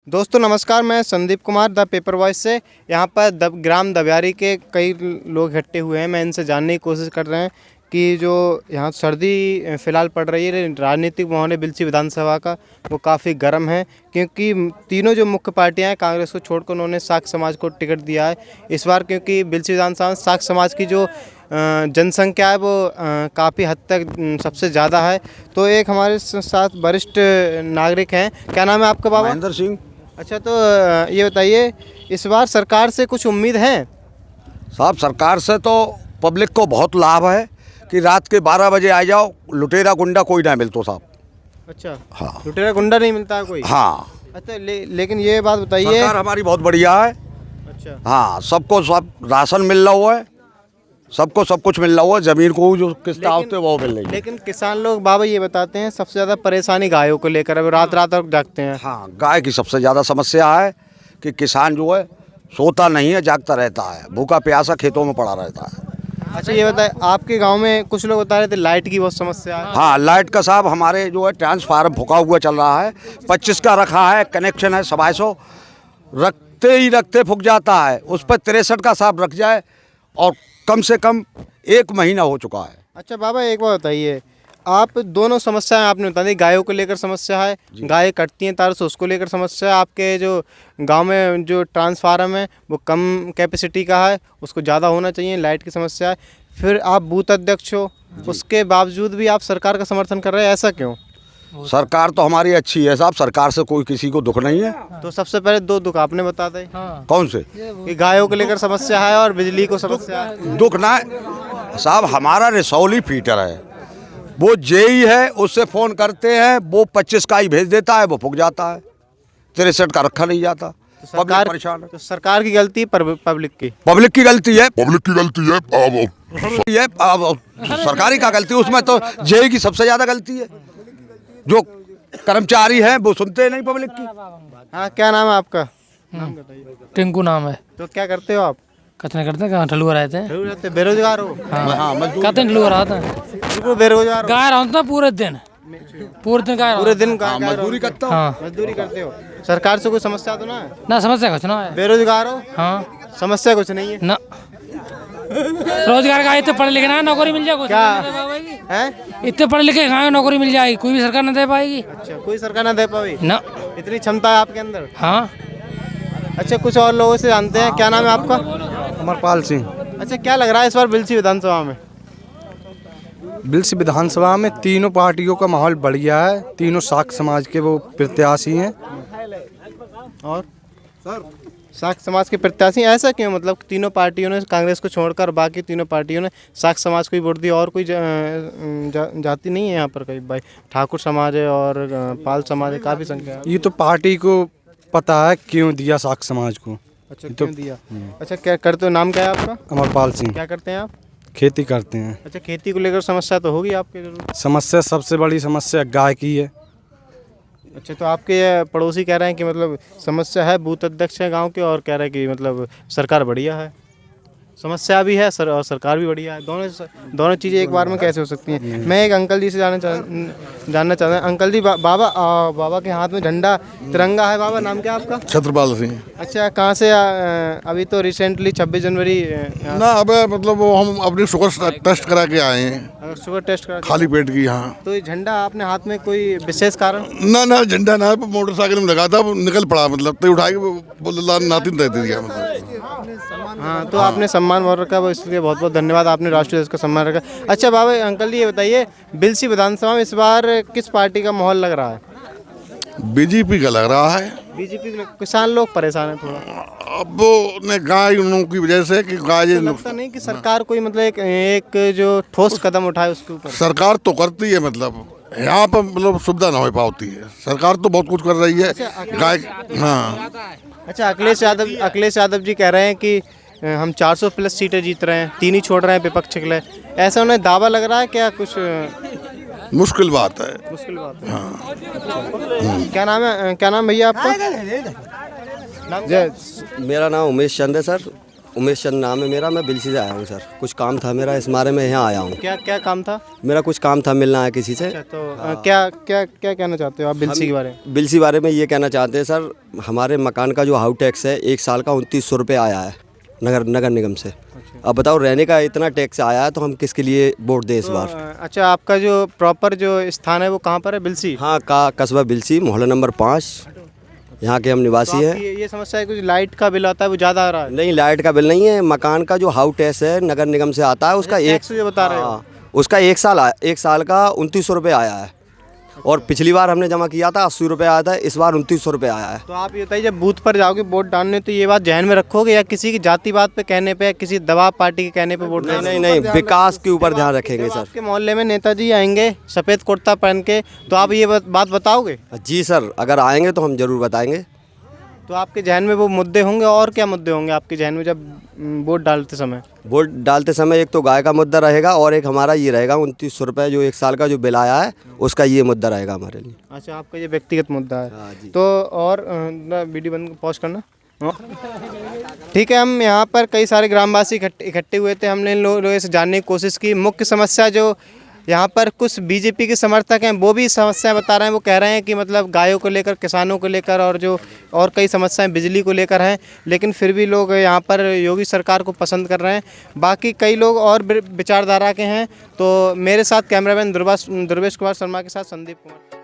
दोस्तों नमस्कार, मैं Sandeep Kumar the paper voice से यहाँ पर ग्राम दबियारी के कई लोग इकट्ठे हुए हैं। मैं इनसे जानने की कोशिश कर रहे हैं कि जो यहाँ सर्दी फ़िलहाल पड़ रही है, राजनीतिक माहौल है बिलसी विधानसभा का वो काफ़ी गर्म है, क्योंकि तीनों जो मुख्य पार्टियां हैं कांग्रेस को छोड़कर उन्होंने साक्य समाज को टिकट दिया है इस बार, क्योंकि बिलसी विधानसभा में साक्य समाज की जो जनसंख्या है वो काफ़ी हद तक सबसे ज़्यादा है। तो एक हमारे साथ वरिष्ठ नागरिक हैं, क्या नाम है आपका बाबा? महेंद्र सिंह। अच्छा, तो ये बताइए इस बार सरकार से कुछ उम्मीद है? साहब, सरकार से तो पब्लिक को बहुत लाभ है कि रात के 12 बजे आ जाओ, लुटेरा गुंडा कोई ना मिलतो साहब। अच्छा, हाँ, लुटेरा गुंडा नहीं मिलता है कोई? हाँ। अच्छा, लेकिन ये बात बताइए, सरकार हमारी बहुत बढ़िया है। अच्छा, हाँ, सबको सब राशन मिल रहा है, सबको सब कुछ मिल रहा है, ज़मीन को जो किस्त होते हैं वो मिल रही है। लेकिन किसान लोग बाबा ये बताते हैं सबसे ज़्यादा परेशानी गायों को लेकर, अब रात रात तक जागते हैं। हाँ, गाय की सबसे ज़्यादा समस्या है कि किसान जो है सोता नहीं है, जागता रहता है, भूखा प्यासा खेतों में पड़ा रहता है। अच्छा, ये बताए आपके गांव में कुछ लोग बता रहे थे लाइट की बहुत समस्या है। हाँ, लाइट का साहब हमारे जो है ट्रांसफार्मर फूका हुआ चल रहा है, 25 का रखा है, कनेक्शन है 250, रखते ही रखते फूक जाता है। उस पर 63 का साहब रख जाए और कम से कम 1 महीना हो चुका है। अच्छा बाबा, एक बात बताइए, आप दोनों समस्याएं आपने बता दी, गायों को लेकर समस्या है, गायें कटती हैं तार से उसको लेकर समस्या है, आपके जो गांव में जो ट्रांसफार्मर है वो कम कैपेसिटी का है, उसको ज़्यादा होना चाहिए, लाइट की समस्या है, फिर आप बूथ अध्यक्ष हो, उसके बावजूद भी आप सरकार का समर्थन कर रहे हैं, ऐसा क्यों? सरकार तो हमारी अच्छी है साहब, सरकार से कोई किसी को दुख नहीं है। तो सबसे पहले 2 दुख आपने बता दें। हाँ। कौन से? कि गायों को लेकर समस्या है और बिजली को समस्या है। दुख ना साहब, हमारा रिसौली फीटर है, वो जेई है, उससे फ़ोन करते हैं, वो 25 का ही भेज देता है, वो फूक जाता है, 63 का रखा नहीं जाता। तो पब्लिक परेशान है। तो सरकार की गलती पब्लिक की पब्लिक की गलती है, अब सरकारी का गलती, उसमें तो जेई की सबसे ज़्यादा गलती है। जो कर्मचारी हैं वो सुनते नहीं पब्लिक की। हाँ, क्या नाम है आपका? टिंकू नाम है। तो क्या करते हो आप? कुछ नहीं करते, कहाँ ठलुआ रहते हैं। बेरोजगार हो? हाँ, मजदूर। कहते हैं ठलुआ रहते हैं, बिल्कुल बेरोजगार हो? गाय रहता पूरे दिन गाय पूरे दिन हाँ, मजदूरी करता हूँ। हाँ मजदूरी करते हो? सरकार से कोई समस्या तो ना है? ना, समस्या कुछ ना है। बेरोजगार हो? हाँ, समस्या कुछ नहीं है ना, रोजगार का इतने पढ़े लिखे ना, नौकरी मिल जाए कोई क्या है? इतने पढ़े लिखे कहाँ नौकरी मिल जाएगी, कोई भी सरकार नहीं दे पाएगी। अच्छा, कोई सरकार ना दे पाएगी ना। इतनी क्षमता है आपके अंदर? हाँ। अच्छा, कुछ और लोगों से जानते हैं, क्या नाम है आपका? अमरपाल सिंह। अच्छा, क्या लग रहा है इस बार बिलसी विधानसभा में? बिलसी विधानसभा में तीनों पार्टियों का माहौल बढ़िया है, तीनों साक्य समाज के वो प्रत्याशी हैं। और साक्य समाज के प्रत्याशी, ऐसा क्यों? मतलब तीनों पार्टियों ने कांग्रेस को छोड़कर बाकी तीनों पार्टियों ने साक्य समाज को ही वोट दी, और कोई जाति नहीं है यहाँ पर? कहीं भाई ठाकुर समाज है और पाल समाज है, काफ़ी संख्या है। ये तो पार्टी को पता है क्यों दिया साक्य समाज को। अच्छा, क्यों दिया? अच्छा, क्या करते हो? नाम क्या है आपका? अमरपाल सिंह। क्या करते हैं आप? खेती करते हैं। अच्छा, खेती को लेकर समस्या तो होगी आपके जरूर? समस्या, सबसे बड़ी समस्या गाय की है। अच्छा, तो आपके पड़ोसी कह रहे हैं कि मतलब समस्या है, बूथ अध्यक्ष है गांव के, और कह रहे हैं कि मतलब सरकार बढ़िया है, समस्या भी है और सरकार भी बढ़िया है, दोनों चीज़ें एक बार में कैसे हो सकती हैं? मैं एक अंकल जी से जानना चाहता हूँ। अंकल जी, बाबा के हाथ में झंडा तिरंगा है। बाबा, नाम क्या है आपका? छत्रपाल सिंह। अच्छा, कहाँ से अभी तो रिसेंटली 26 जनवरी ना, अब मतलब वो हम अपनी शुगर टेस्ट करा के आए हैं, शुगर टेस्ट करा? खाली पेट की। हाँ। तो ये झंडा आपने हाथ में कोई विशेष कारण? ना, झंडा ना, मोटरसाइकिल में लगा था, वो निकल पड़ा, मतलब तो उठा के नातिन दे दिया मतलब। हाँ, तो आपने सम्मान बहुत रखा, वो इसलिए बहुत बहुत धन्यवाद, आपने राष्ट्रीय ध्वज का सम्मान रखा। अच्छा बाबा, अंकल जी ये बताइए, बिलसी विधानसभा में इस बार किस पार्टी का माहौल लग रहा है? बीजेपी का लग रहा है। बीजेपी? किसान लोग परेशान है थोड़ा। अब वो ने गाय उन की वजह से कि गाय तो लगता नहीं कि सरकार कोई मतलब एक जो ठोस कदम उठाए उसके ऊपर? सरकार तो करती है, मतलब यहाँ पर मतलब सुविधा ना हो पाती है, सरकार तो बहुत कुछ कर रही है। गाय, हाँ। अच्छा, अखिलेश यादव जी कह रहे हैं कि हम 400 प्लस सीटें जीत रहे हैं, 3 ही छोड़ रहे हैं विपक्ष के लिए, ऐसा उन्हें दावा लग रहा है क्या? कुछ मुश्किल बात है। मुश्किल बात है। हाँ। क्या नाम है भैया आपका? मेरा नाम उमेश चंद है सर, उमेश चंद नाम है मेरा, मैं बिलसी से आया हूँ सर। कुछ काम था मेरा, इस बारे में यहाँ आया हूँ। क्या क्या काम था? मेरा कुछ काम था, मिलना है किसी से। अच्छा, तो क्या क्या क्या कहना चाहते हो आप बिलसी के बारे में? बिलसी बारे में ये कहना चाहते हैं सर, हमारे मकान का जो हाउस टैक्स है 1 साल का 2900 रुपये आया है नगर निगम से। अब बताओ, रहने का इतना टैक्स आया है तो हम किसके लिए वोट दें इस बार? अच्छा, आपका जो प्रॉपर जो स्थान है वो कहाँ पर है? बिलसी? हाँ, कस्बा बिलसी, मोहल्ला नंबर 5, यहाँ के हम निवासी हैं। ये समस्या है कुछ लाइट का बिल आता है वो ज़्यादा आ रहा है? नहीं, लाइट का बिल नहीं है, मकान का जो हाउस टैक्स है नगर निगम से आता है उसका टैक्स जो बता रहे हो? हाँ, उसका 1 साल का 2900 रुपये आया है। और पिछली बार हमने जमा किया था 80 रुपये आया था, इस बार 2900 रुपये आया है। तो आप ये बताइए, जब बूथ पर जाओगे वोट डालने तो ये बात ध्यान में रखोगे या किसी की जाति बात पे कहने पे, किसी दबाव पार्टी के कहने पे वोट नहीं, विकास के ऊपर ध्यान रखेंगे सर। आपके मोहल्ले में नेताजी आएंगे सफ़ेद कुर्ता पहन के, तो आप ये बात बताओगे? जी सर, अगर आएंगे तो हम जरूर बताएंगे। तो आपके जहन में वो मुद्दे होंगे, और क्या मुद्दे होंगे आपके जहन में जब वोट डालते समय? वोट डालते समय एक तो गाय का मुद्दा रहेगा और एक हमारा ये रहेगा 2900 रुपये जो 1 साल का जो बिल आया है उसका ये मुद्दा रहेगा हमारे लिए। अच्छा, आपका ये व्यक्तिगत मुद्दा है। हाँ जी। तो और वीडियो बंद पॉज करना। ठीक है, हम यहाँ पर कई सारे ग्रामवासी इकट्ठे हुए थे। हमने इन लोगों से जानने की कोशिश की। मुख्य समस्या जो यहाँ पर कुछ बीजेपी के समर्थक हैं वो भी समस्याएं बता रहे हैं। वो कह रहे हैं कि मतलब गायों को लेकर, किसानों को लेकर और कई समस्याएं बिजली को लेकर हैं, लेकिन फिर भी लोग यहाँ पर योगी सरकार को पसंद कर रहे हैं। बाकी कई लोग और विचारधारा के हैं। तो मेरे साथ कैमरामैन दुर्वेश कुमार शर्मा के साथ संदीप कुमार।